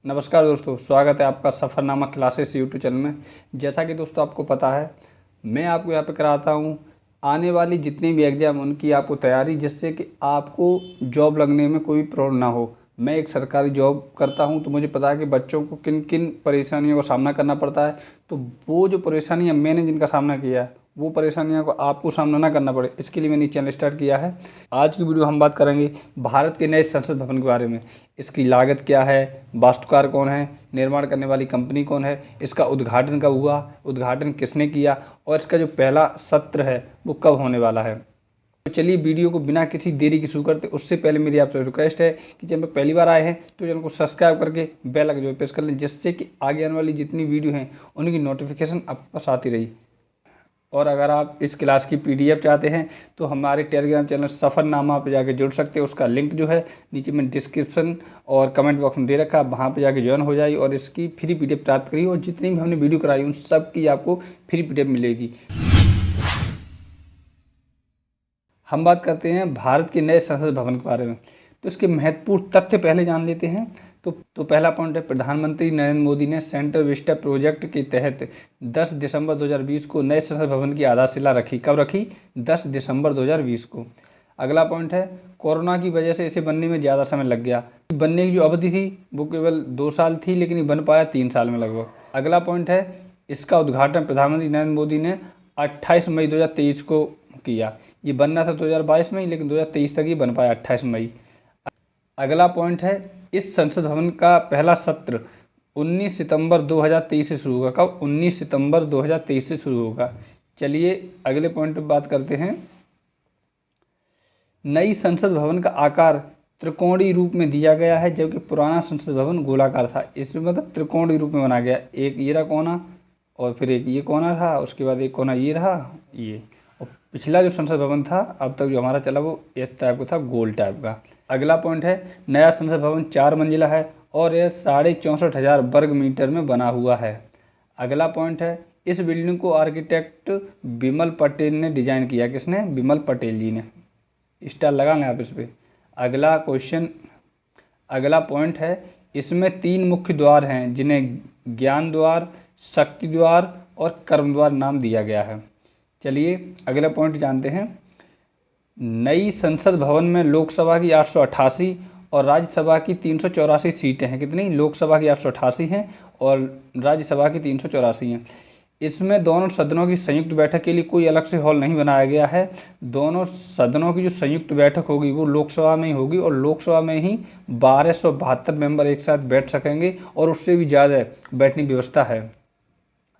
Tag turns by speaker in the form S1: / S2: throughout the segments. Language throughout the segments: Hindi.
S1: नमस्कार दोस्तों, स्वागत है आपका सफ़रनामा क्लासेस यूट्यूब चैनल में। जैसा कि दोस्तों आपको पता है, मैं आपको यहाँ पे कराता हूँ आने वाली जितनी भी एग्ज़ाम उनकी आपको तैयारी, जिससे कि आपको जॉब लगने में कोई प्रॉब्लम ना हो। मैं एक सरकारी जॉब करता हूँ तो मुझे पता है कि बच्चों को किन किन परेशानियों का सामना करना पड़ता है। तो वो जो परेशानियाँ मैंने जिनका सामना किया है, वो परेशानियों को आपको सामना ना करना पड़े, इसके लिए मैंने चैनल स्टार्ट किया है। आज की वीडियो हम बात करेंगे भारत के नए संसद भवन के बारे में। इसकी लागत क्या है, वास्तुकार कौन है, निर्माण करने वाली कंपनी कौन है, इसका उद्घाटन कब हुआ, उद्घाटन किसने किया और इसका जो पहला सत्र है वो कब होने वाला है। तो चलिए वीडियो को बिना किसी देरी के शुरू करते। उससे पहले मेरी आपसे रिक्वेस्ट है कि चैनल पर पहली बार आए हैं तो चैनल को सब्सक्राइब करके बेल आइकन प्रेस कर लें, जिससे कि आगे आने वाली जितनी वीडियो हैं उनकी नोटिफिकेशन आपके पास आती रही। और अगर आप इस क्लास की पीडीएफ चाहते हैं तो हमारे टेलीग्राम चैनल सफ़रनामा पे जाके जुड़ सकते हैं। उसका लिंक जो है नीचे में डिस्क्रिप्शन और कमेंट बॉक्स में दे रखा है, वहाँ पे जाके ज्वाइन हो जाइए और इसकी फ्री पीडीएफ प्राप्त करिए। और जितनी भी हमने वीडियो कराई उन सब की आपको फ्री पीडीएफ मिलेगी। हम बात करते हैं भारत के नए संसद भवन के बारे में। तो इसके महत्वपूर्ण तथ्य पहले जान लेते हैं। तो पहला पॉइंट है, प्रधानमंत्री नरेंद्र मोदी ने सेंट्रल विस्टा प्रोजेक्ट के तहत 10 दिसंबर 2020 को नए संसद भवन की आधारशिला रखी। कब रखी? 10 दिसंबर 2020 को। अगला पॉइंट है, कोरोना की वजह से इसे बनने में ज़्यादा समय लग गया। बनने की जो अवधि थी वो केवल 2 साल थी, लेकिन ये बन पाया 3 साल में लगभग। अगला पॉइंट है, इसका उद्घाटन प्रधानमंत्री नरेंद्र मोदी ने 28 मई 2023 को किया। ये बनना था 2022 में ही, लेकिन 2023 तक ही बन पाया 28 मई। अगला पॉइंट है, इस संसद भवन का पहला सत्र 19 सितंबर 2023 से शुरू होगा। कब? 19 सितंबर 2023 से शुरू होगा। चलिए अगले पॉइंट पर बात करते हैं। नई संसद भवन का आकार त्रिकोणीय रूप में दिया गया है, जबकि पुराना संसद भवन गोलाकार था। इसमें मतलब त्रिकोणीय रूप में बना गया। एक ये रहा कोना और फिर एक ये कोना रहा, उसके बाद एक कोना ये रहा ये। और पिछला जो संसद भवन था अब तक जो हमारा चला वो इस टाइप का था, गोल टाइप का। अगला पॉइंट है, नया संसद भवन 4 मंजिला है और यह 64,500 वर्ग मीटर में बना हुआ है। अगला पॉइंट है, इस बिल्डिंग को आर्किटेक्ट विमल पटेल ने डिजाइन किया। किसने? विमल पटेल जी ने। स्टार लगा लें आप इस पर। अगला क्वेश्चन, अगला पॉइंट है, इसमें 3 मुख्य द्वार हैं जिन्हें ज्ञान द्वार, शक्ति द्वार और कर्म द्वार नाम दिया गया है। चलिए अगला पॉइंट जानते हैं। नई संसद भवन में लोकसभा की 888 और राज्यसभा की 384 सीटें हैं। कितनी? लोकसभा की 888 हैं और राज्यसभा की 384 हैं। इसमें दोनों सदनों की संयुक्त बैठक के लिए कोई अलग से हॉल नहीं बनाया गया है। दोनों सदनों की जो संयुक्त बैठक होगी वो लोकसभा में ही होगी और लोकसभा में ही 1272 मेंबर एक साथ बैठ सकेंगे और उससे भी ज़्यादा बैठने की व्यवस्था है।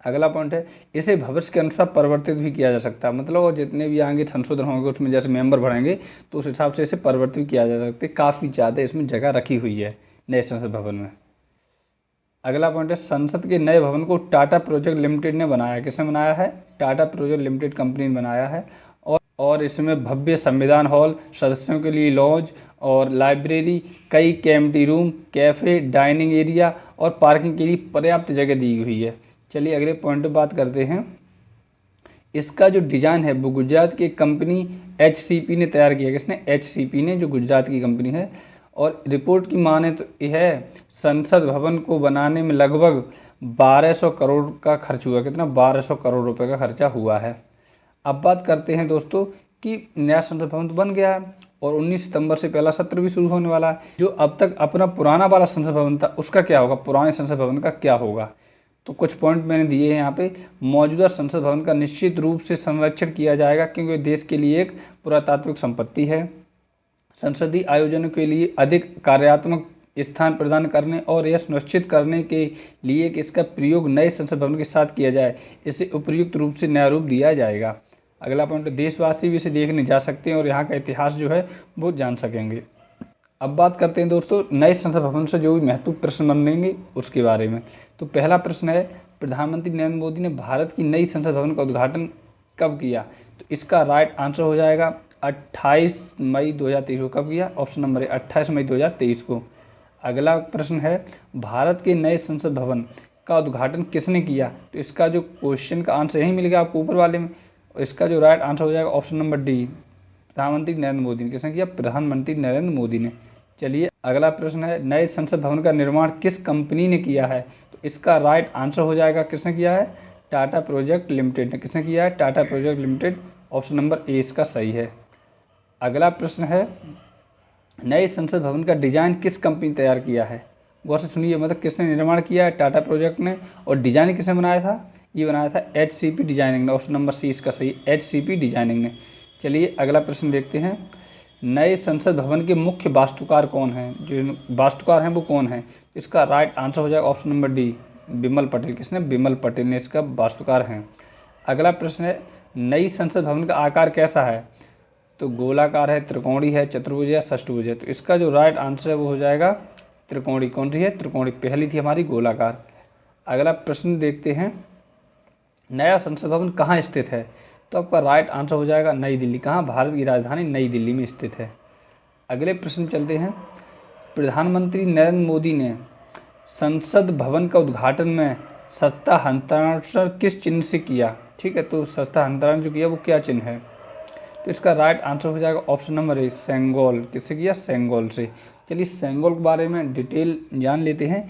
S1: अगला पॉइंट है, इसे भविष्य के अनुसार परिवर्तित भी किया जा सकता है। मतलब और जितने भी आगे संशोधन होंगे उसमें जैसे मेंबर बढ़ेंगे तो उस हिसाब से इसे परिवर्तित किया जा सकता है। काफ़ी ज़्यादा इसमें जगह रखी हुई है नए संसद भवन में। अगला पॉइंट है, संसद के नए भवन को टाटा प्रोजेक्ट लिमिटेड ने बनाया। किसने बनाया है? टाटा प्रोजेक्ट लिमिटेड कंपनी ने बनाया है। और इसमें भव्य संविधान हॉल, सदस्यों के लिए लॉज और लाइब्रेरी, कई committee room, cafe, dining area और पार्किंग के लिए पर्याप्त जगह दी हुई है। चलिए अगले पॉइंट पर बात करते हैं। इसका जो डिज़ाइन है वो गुजरात की कंपनी HCP ने तैयार किया। किसने? HCP ने, जो गुजरात की कंपनी है। और रिपोर्ट की माने तो यह संसद भवन को बनाने में लगभग 1200 करोड़ का खर्च हुआ। कितना? 1200 करोड़ रुपए का खर्चा हुआ है। अब बात करते हैं दोस्तों कि नया संसद भवन तो बन गया है और 19 सितंबर से पहला सत्र भी शुरू होने वाला है। जो अब तक अपना पुराना वाला संसद भवन था उसका क्या होगा? पुराने संसद भवन का क्या होगा? तो कुछ पॉइंट मैंने दिए हैं यहाँ पे। मौजूदा संसद भवन का निश्चित रूप से संरक्षण किया जाएगा क्योंकि देश के लिए एक पुरातात्विक संपत्ति है। संसदीय आयोजनों के लिए अधिक कार्यात्मक स्थान प्रदान करने और यह सुनिश्चित करने के लिए कि इसका प्रयोग नए संसद भवन के साथ किया जाए, इसे उपयुक्त रूप से नया रूप दिया जाएगा। अगला पॉइंट, देशवासी भी इसे देखने जा सकते हैं और यहाँ का इतिहास जो है वो जान सकेंगे। अब बात करते हैं दोस्तों नए संसद भवन से जो भी महत्वपूर्ण प्रश्न बनेंगे उसके बारे में। तो पहला प्रश्न है, प्रधानमंत्री नरेंद्र मोदी ने भारत की नई संसद भवन का उद्घाटन कब किया? तो इसका राइट आंसर हो जाएगा 28 मई 2023 को। कब किया? ऑप्शन नंबर है 28 मई 2023 को। अगला प्रश्न है, भारत के नए संसद भवन का उद्घाटन किसने किया? तो इसका जो क्वेश्चन का आंसर यही मिलेगा आपको ऊपर वाले में। इसका जो राइट आंसर हो जाएगा ऑप्शन नंबर डी, प्रधानमंत्री नरेंद्र मोदी ने। किसने किया? प्रधानमंत्री नरेंद्र मोदी ने। चलिए अगला प्रश्न है, नए संसद भवन का निर्माण किस कंपनी ने किया है? तो इसका राइट आंसर हो जाएगा, किसने किया है? टाटा प्रोजेक्ट लिमिटेड ने। किसने किया है? Tata project limited. Option number A इसका सही है। अगला प्रश्न है, नए संसद भवन का डिजाइन किस कंपनी ने तैयार किया है? गौर से सुनिए, मतलब किसने निर्माण किया है? टाटा प्रोजेक्ट ने। और डिजाइन किसने बनाया था? ये बनाया था HCP डिजाइनिंग ने। ऑप्शन नंबर सी इसका सही, HCP डिजाइनिंग ने। चलिए अगला प्रश्न देखते हैं, नए संसद भवन के मुख्य वास्तुकार कौन हैं? जो वास्तुकार हैं वो कौन हैं? इसका राइट आंसर हो जाएगा option number D, Bimal Patel. किसने? बिमल पटेल ने इसका वास्तुकार हैं। अगला प्रश्न है, नई संसद भवन का आकार कैसा है? तो गोलाकार है, त्रिकोणी है, चतुर्भुज है, षष्ठभुज है। तो इसका जो राइट आंसर है वो हो जाएगा त्रिकोणी। कौन सी है? त्रिकोणी। पहली थी हमारी गोलाकार। अगला प्रश्न देखते हैं, नया संसद भवन कहाँ स्थित है? तो आपका राइट आंसर हो जाएगा नई दिल्ली। कहाँ? भारत की राजधानी नई दिल्ली में स्थित है। अगले प्रश्न चलते हैं, प्रधानमंत्री नरेंद्र मोदी ने संसद भवन का उद्घाटन में सत्ता हस्तांतरण किस चिन्ह से किया? ठीक है, तो सत्ता हस्तांतरण जो किया वो क्या चिन्ह है? तो इसका राइट आंसर हो जाएगा ऑप्शन नंबर ए, सेंगोल। किससे किया? सेंगोल से। चलिए सेंगोल के बारे में डिटेल जान लेते हैं।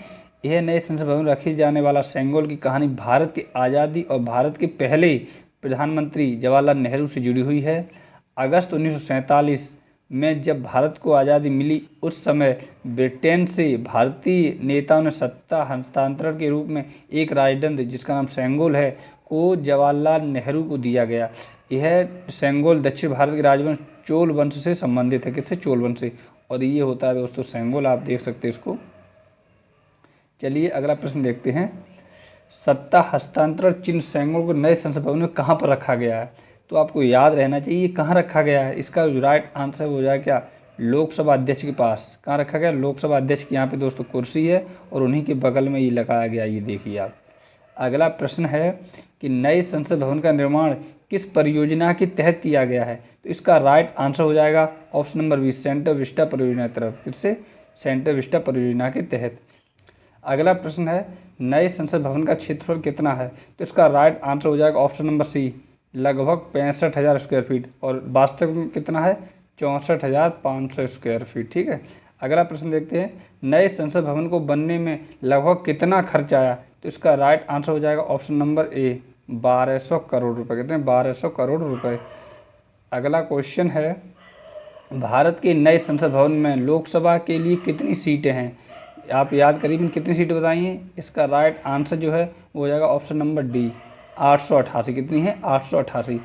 S1: यह नए संसद भवन में रखी जाने वाला सेंगोल की कहानी भारत की आज़ादी और भारत के पहले प्रधानमंत्री जवाहरलाल नेहरू से जुड़ी हुई है। अगस्त 1947 में जब भारत को आज़ादी मिली, उस समय ब्रिटेन से भारतीय नेताओं ने सत्ता हस्तांतरण के रूप में एक राजदंड, जिसका नाम सेंगोल है, को जवाहरलाल नेहरू को दिया गया। यह सेंगोल दक्षिण भारत के राजवंश चोल वंश से संबंधित है। किससे? चोल वंश से। और ये होता है दोस्तों सेंगोल, आप देख सकते हैं इसको। चलिए अगला प्रश्न देखते हैं, सत्ता हस्तांतरण चिन्ह सेंगोल को नए संसद भवन में कहाँ पर रखा गया है? तो आपको याद रहना चाहिए कहाँ रखा गया है। इसका राइट आंसर हो जाए क्या? लोकसभा अध्यक्ष के पास। कहाँ रखा गया? लोकसभा अध्यक्ष की यहाँ पे दोस्तों कुर्सी है और उन्हीं के बगल में ये लगाया गया, ये देखिए आप। अगला प्रश्न है कि नए संसद भवन का निर्माण किस परियोजना के तहत किया गया है? तो इसका राइट आंसर हो जाएगा option number B, centre vista परियोजना की तरफ। फिर से सेंटर विस्टा परियोजना के तहत। अगला प्रश्न है, नए संसद भवन का क्षेत्रफल कितना है? तो इसका राइट आंसर हो जाएगा ऑप्शन नंबर सी, लगभग 65,000 स्क्वायर फीट। और वास्तव में कितना है? 64,500 स्क्वायर फीट। ठीक है। अगला प्रश्न देखते हैं, नए संसद भवन को बनने में लगभग कितना खर्च आया? तो इसका राइट आंसर हो जाएगा ऑप्शन नंबर ए, 1200 करोड़ रुपए। कितने? 1200 करोड़ रुपए। अगला क्वेश्चन है, भारत के नए संसद भवन में लोकसभा के लिए कितनी सीटें हैं? आप याद करीबन कितनी सीटें बताइए। इसका राइट आंसर जो है वो हो जाएगा ऑप्शन नंबर डी, 888। कितनी है? 888।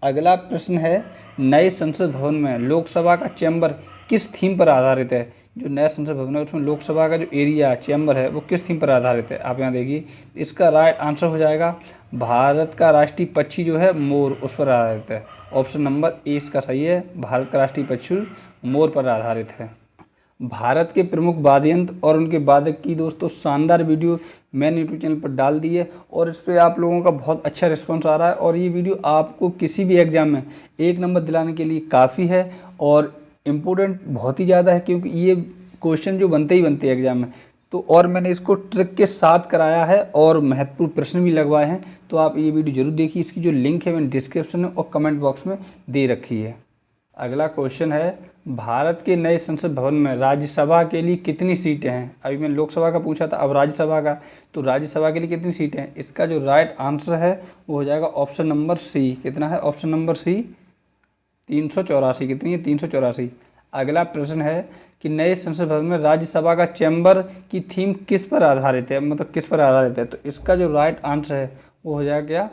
S1: अगला प्रश्न है, नए संसद भवन में लोकसभा का चैम्बर किस थीम पर आधारित है? जो नया संसद भवन है उसमें लोकसभा का जो एरिया चैम्बर है वो किस थीम पर आधारित है? आप यहाँ देखिए, इसका राइट आंसर हो जाएगा भारत का राष्ट्रीय पक्षी जो है मोर, उस पर आधारित है। ऑप्शन नंबर ए इसका सही है, भारत का राष्ट्रीय पक्षी मोर पर आधारित है। भारत के प्रमुख वाद्य यंत्र और उनके वादक की दोस्तों शानदार वीडियो मैंने यूट्यूब चैनल पर डाल दी है और इस पर आप लोगों का बहुत अच्छा रिस्पांस आ रहा है। और ये वीडियो आपको किसी भी एग्ज़ाम में 1 नंबर दिलाने के लिए काफ़ी है और इम्पोर्टेंट बहुत ही ज़्यादा है, क्योंकि ये क्वेश्चन जो बनते ही बनते हैं एग्ज़ाम में। तो और मैंने इसको ट्रिक के साथ कराया है और महत्वपूर्ण प्रश्न भी लगवाए हैं। तो आप ये वीडियो जरूर देखिए। इसकी जो लिंक है मैंने डिस्क्रिप्शन में और कमेंट बॉक्स में दे रखी है। अगला क्वेश्चन है, भारत के नए संसद भवन में राज्यसभा के लिए कितनी सीटें हैं? अभी मैं लोकसभा का पूछा था, अब राज्यसभा का। तो राज्यसभा के लिए कितनी सीटें हैं? इसका जो राइट आंसर है वो हो जाएगा ऑप्शन नंबर सी। कितना है? Option number C, 384। कितनी है? 384। अगला प्रश्न है कि नए संसद भवन में राज्यसभा का चैम्बर की थीम किस पर आधारित है? मतलब किस पर आधारित है? तो इसका जो राइट आंसर है वो हो जाएगा क्या?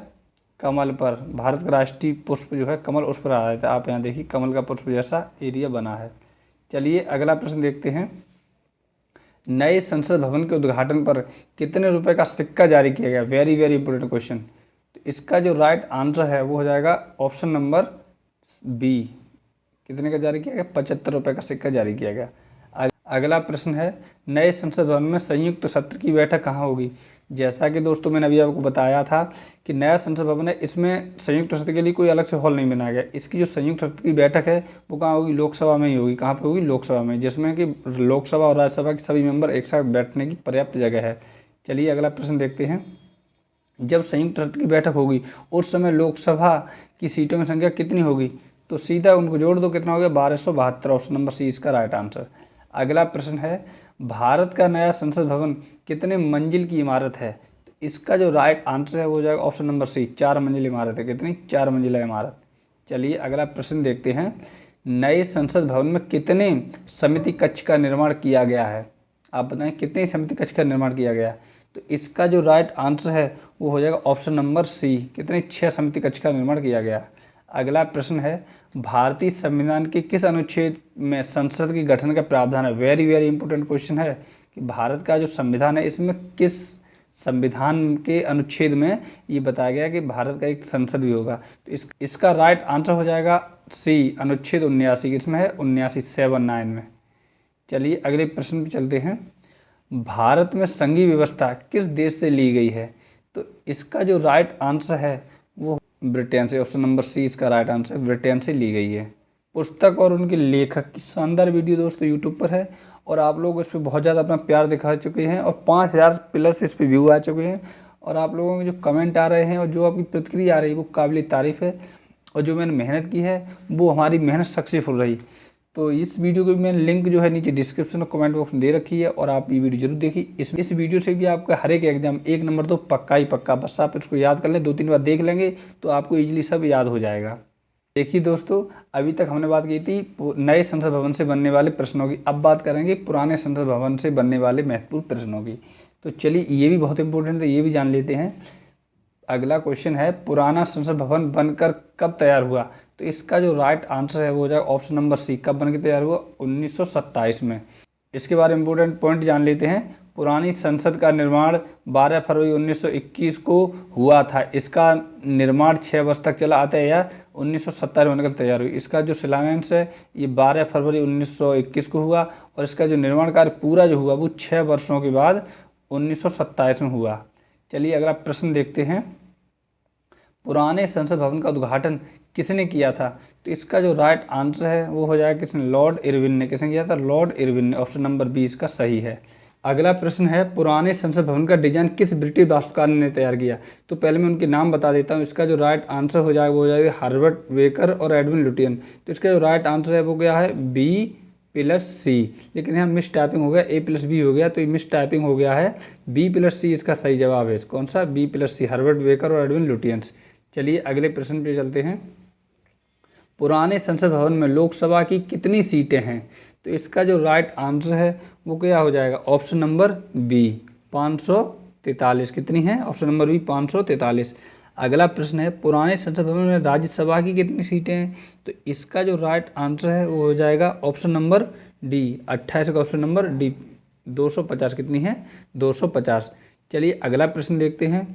S1: कमल पर। भारत का राष्ट्रीय पुष्प जो है कमल, उस पर आधारित है। आप यहाँ देखिए कमल का पुष्प जैसा एरिया बना है। चलिए अगला प्रश्न देखते हैं, नए संसद भवन के उद्घाटन पर कितने रुपए का सिक्का जारी किया गया? Very very important question. तो इसका जो राइट आंसर है वो हो जाएगा ऑप्शन नंबर बी। कितने का जारी किया गया? 75 रुपये का सिक्का जारी किया गया। अगला प्रश्न है, नए संसद भवन में संयुक्त सत्र की बैठक कहाँ होगी? जैसा कि दोस्तों मैंने अभी आपको बताया था कि नया संसद भवन है, इसमें संयुक्त सत्र के लिए कोई अलग से हॉल नहीं बनाया गया। इसकी जो संयुक्त सत्र की बैठक है वो कहाँ होगी? लोकसभा में ही होगी। कहाँ पे होगी? लोकसभा में, जिसमें कि लोकसभा और राज्यसभा के सभी मेंबर एक साथ बैठने की पर्याप्त जगह है। चलिए अगला प्रश्न देखते हैं, जब संयुक्त सत्र की बैठक होगी उस समय लोकसभा की सीटों की संख्या कितनी होगी? तो सीधा उनको जोड़ दो, कितना हो गया? 1272। ऑप्शन नंबर सी इसका राइट आंसर। अगला प्रश्न है, भारत का नया संसद भवन कितने मंजिल की इमारत है? तो इसका जो राइट आंसर है वो हो जाएगा ऑप्शन नंबर सी, 4 मंजिल इमारत है। कितनी? 4 मंजिला इमारत। चलिए अगला प्रश्न देखते हैं, नए संसद भवन में कितने समिति कक्ष का निर्माण किया गया है? आप बताएं कितने समिति कक्ष का निर्माण किया गया है? तो इसका जो राइट आंसर है वो हो जाएगा ऑप्शन नंबर सी, कितने? 6 समिति कक्ष का निर्माण किया गया। अगला प्रश्न है, भारतीय संविधान के किस अनुच्छेद में संसद के गठन का प्रावधान है? वेरी वेरी इंपॉर्टेंट क्वेश्चन है कि भारत का जो संविधान है इसमें किस संविधान के अनुच्छेद में ये बताया गया कि भारत का एक संसद भी होगा। तो इसका राइट आंसर हो जाएगा सी, अनुच्छेद 79। किसमें है? 79 में। चलिए अगले प्रश्न पे चलते हैं, भारत में संघीय व्यवस्था किस देश से ली गई है? तो इसका जो राइट आंसर है वो ब्रिटेन से, ऑप्शन नंबर सी इसका राइट आंसर, ब्रिटेन से ली गई है। पुस्तक और उनके लेखक की शानदार वीडियो दोस्तों यूट्यूब पर है और आप लोग इस पर बहुत ज़्यादा अपना प्यार दिखा चुके हैं और 5000 प्लस इस पर व्यू आ चुके हैं और आप लोगों के जो कमेंट आ रहे हैं और जो आपकी प्रतिक्रिया आ रही है वो काबिल तारीफ़ है और जो मैंने मेहनत की है वो हमारी मेहनत सक्सेसफुल रही। तो इस वीडियो को मैंने लिंक जो है नीचे डिस्क्रिप्शन और कमेंट बॉक्स में दे रखी है और आप ये वीडियो जरूर देखिए। इस वीडियो से भी आपका हर एक एग्जाम 1 नंबर तो पक्का ही पक्का, बस आप इसको याद कर लें, 2-3 बार देख लेंगे तो आपको ईजिली सब याद हो जाएगा। देखिए दोस्तों, अभी तक हमने बात की थी नए संसद भवन से बनने वाले प्रश्नों की, अब बात करेंगे पुराने संसद भवन से बनने वाले महत्वपूर्ण प्रश्नों की। तो चलिए ये भी बहुत इंपॉर्टेंट है, ये भी जान लेते हैं। अगला क्वेश्चन है, पुराना संसद भवन बनकर कब तैयार हुआ? तो इसका जो राइट आंसर है वो हो जाएगा ऑप्शन नंबर सी, कब बनकर तैयार हुआ? 1927 में। इसके बारे में इंपॉर्टेंट पॉइंट जान लेते हैं। पुरानी संसद का निर्माण 12 फरवरी 1921 को हुआ था। इसका निर्माण 6 वर्ष तक चला, आता है या 1927 में बनकर तैयार हुई। इसका जो शिलान्यास है ये 12 फरवरी 1921 को हुआ और इसका जो निर्माण कार्य पूरा जो हुआ वो 6 वर्षों के बाद 1927 में हुआ। चलिए अगला प्रश्न देखते हैं, पुराने संसद भवन का उद्घाटन किसने किया था? तो इसका जो राइट आंसर है वो हो जाएगा किसने? लॉर्ड इरविन ने। किसने किया था? लॉर्ड इरविन ने। ऑप्शन नंबर बी इसका सही है। अगला प्रश्न है, पुराने संसद भवन का डिजाइन किस ब्रिटिश वास्तुकार ने तैयार किया? तो पहले मैं उनके नाम बता देता हूँ। इसका जो राइट आंसर हो जाएगा वो हो जाएगा हर्बर्ट बेकर और एडविन लुटियन। तो इसका जो राइट आंसर है वो क्या है? B+C, लेकिन यहाँ मिस टाइपिंग हो गया, A+B हो गया, तो ये मिस टाइपिंग हो गया है। B+C इसका सही जवाब है। कौन सा? B+C, हर्बर्ट बेकर और एडविन लुटियंस। चलिए अगले प्रश्न पे चलते हैं, पुराने संसद भवन में लोकसभा की कितनी सीटें हैं? तो इसका जो राइट आंसर है वो क्या हो जाएगा? Option number B, 543। कितनी है? Option number B, 543। अगला प्रश्न है, पुराने संसद भवन में राज्यसभा की कितनी सीटें हैं? तो इसका जो राइट आंसर है वो हो जाएगा ऑप्शन नंबर डी, 28 का ऑप्शन नंबर डी, 250। कितनी है? 250। चलिए अगला प्रश्न देखते हैं,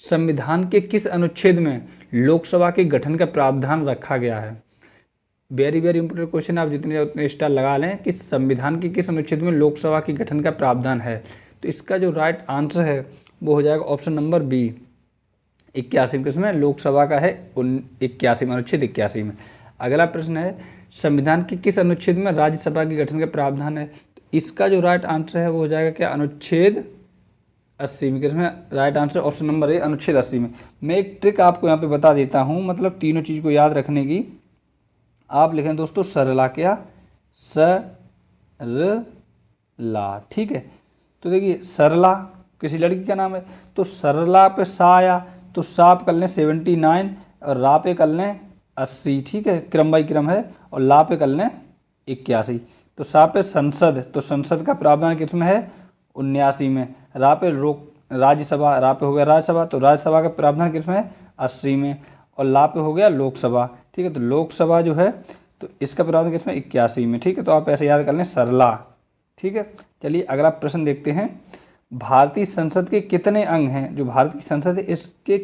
S1: संविधान के किस अनुच्छेद में लोकसभा के गठन का प्रावधान रखा गया है? वेरी वेरी इंपॉर्टेंट क्वेश्चन, आप जितने उतने स्टार लगा लें कि संविधान के किस अनुच्छेद में लोकसभा के गठन का प्रावधान है। तो इसका जो राइट आंसर है वो हो जाएगा ऑप्शन नंबर बी, 81। किसमें? लोकसभा का है 81 में, अनुच्छेद 81 में। अगला प्रश्न है, संविधान के किस अनुच्छेद में राज्यसभा के गठन का प्रावधान है? तो इसका जो राइट आंसर है वो हो जाएगा क्या? अनुच्छेद 80 में। किसमें? Right answer option number A, अनुच्छेद 80 में। मैं एक ट्रिक आपको यहाँ पे बता देता हूँ, मतलब तीनों चीज़ को याद रखने की। आप लिखें दोस्तों सरला, क्या? सरला, ठीक है। तो देखिए सरला किसी लड़की का नाम है, तो सरला पे सा आया तो सा पे कर लें 79 और रा पे कर लें 80, ठीक है, क्रम बाई क्रम है, और ला पे कर लें 81। तो सा पे संसद, तो संसद का प्रावधान किसमें है? 79 में। रा पे राज्यसभा, रा पे हो गया राज्यसभा, तो राज्यसभा का प्रावधान किसमें है? 80 में। और ला पे हो गया लोकसभा, ठीक है, तो लोकसभा जो है तो इसका प्रावधान किसमें? 81 में, ठीक है। तो आप ऐसे याद कर लें सरला, ठीक है। चलिए अगला प्रश्न देखते हैं, भारतीय संसद के कितने अंग हैं? जो भारत की संसद है इसके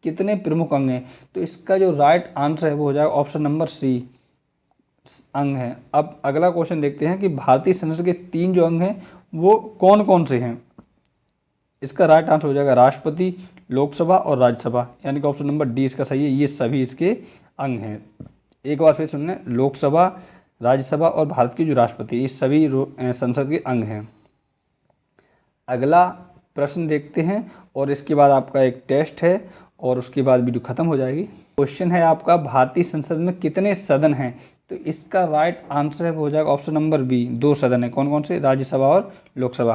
S1: कितने प्रमुख अंग हैं? तो इसका जो राइट आंसर है वो हो जाएगा ऑप्शन नंबर सी, अंग है। अब अगला क्वेश्चन देखते हैं कि भारतीय संसद के 3 जो अंग हैं वो कौन कौन से हैं? इसका राइट आंसर हो जाएगा राष्ट्रपति, लोकसभा और राज्यसभा, यानी कि ऑप्शन नंबर डी इसका सही है। ये सभी इसके अंग हैं। एक बार फिर सुनने, लोकसभा, राज्यसभा और भारत की जो राष्ट्रपति, ये सभी संसद के अंग हैं। अगला प्रश्न देखते हैं और इसके बाद आपका एक टेस्ट है और उसके बाद वीडियो खत्म हो जाएगी। क्वेश्चन है आपका, भारतीय संसद में कितने सदन हैं? तो तो इसका राइट आंसर है वो हो जाएगा ऑप्शन नंबर बी, 2 सदन है। कौन कौन से? राज्यसभा और लोकसभा।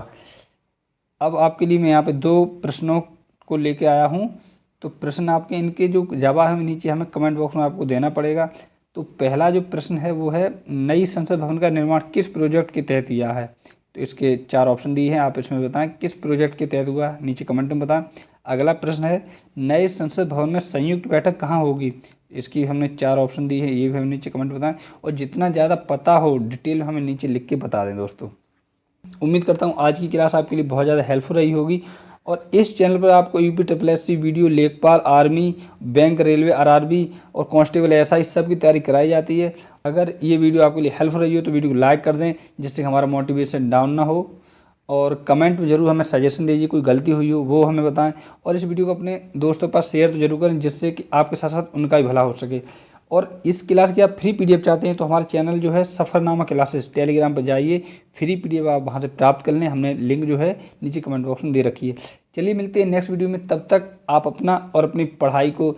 S1: अब आपके लिए मैं यहाँ पे 2 प्रश्नों को लेके आया हूँ। तो प्रश्न आपके इनके जो जवाब है नीचे हमें कमेंट बॉक्स में आपको देना पड़ेगा। तो पहला जो प्रश्न है वो है, नई संसद भवन का निर्माण किस प्रोजेक्ट के तहत किया है? तो इसके 4 ऑप्शन दिए हैं, आप इसमें बताएं किस प्रोजेक्ट के तहत हुआ, नीचे कमेंट में बताएं। अगला प्रश्न है, नए संसद भवन में संयुक्त बैठक कहाँ होगी? इसकी हमने 4 ऑप्शन दी है, ये भी हमें नीचे कमेंट बताएं। और जितना ज़्यादा पता हो डिटेल में हमें नीचे लिख के बता दें दोस्तों। उम्मीद करता हूँ आज की क्लास आपके लिए बहुत ज़्यादा हेल्पफुल रही होगी। और इस चैनल पर आपको UPSSC वीडियो, लेखपाल, आर्मी, बैंक, रेलवे, RRB और कांस्टेबल SI सब की तैयारी कराई जाती है। अगर ये वीडियो आपके लिए हेल्पफुल रही हो तो वीडियो को लाइक कर दें, जिससे हमारा मोटिवेशन डाउन ना हो। और कमेंट में ज़रूर हमें सजेशन दीजिए, कोई गलती हुई हो वो हमें बताएं। और इस वीडियो को अपने दोस्तों पर शेयर तो जरूर करें, जिससे कि आपके साथ साथ उनका भी भला हो सके। और इस क्लास की आप फ्री PDF चाहते हैं तो हमारा चैनल जो है सफ़रनामा क्लासेस, टेलीग्राम पर जाइए, फ्री PDF आप वहां से प्राप्त कर लें। हमने लिंक जो है नीचे कमेंट बॉक्स में दे रखी है। चलिए मिलते हैं नेक्स्ट वीडियो में, तब तक आप अपना और अपनी पढ़ाई को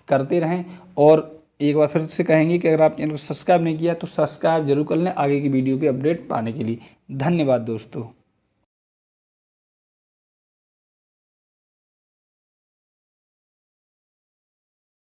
S1: करते रहें। और एक बार फिर से कहेंगे कि अगर आप चैनल को सब्सक्राइब नहीं किया तो सब्सक्राइब जरूर कर लें आगे की वीडियो की अपडेट पाने के लिए। धन्यवाद दोस्तों।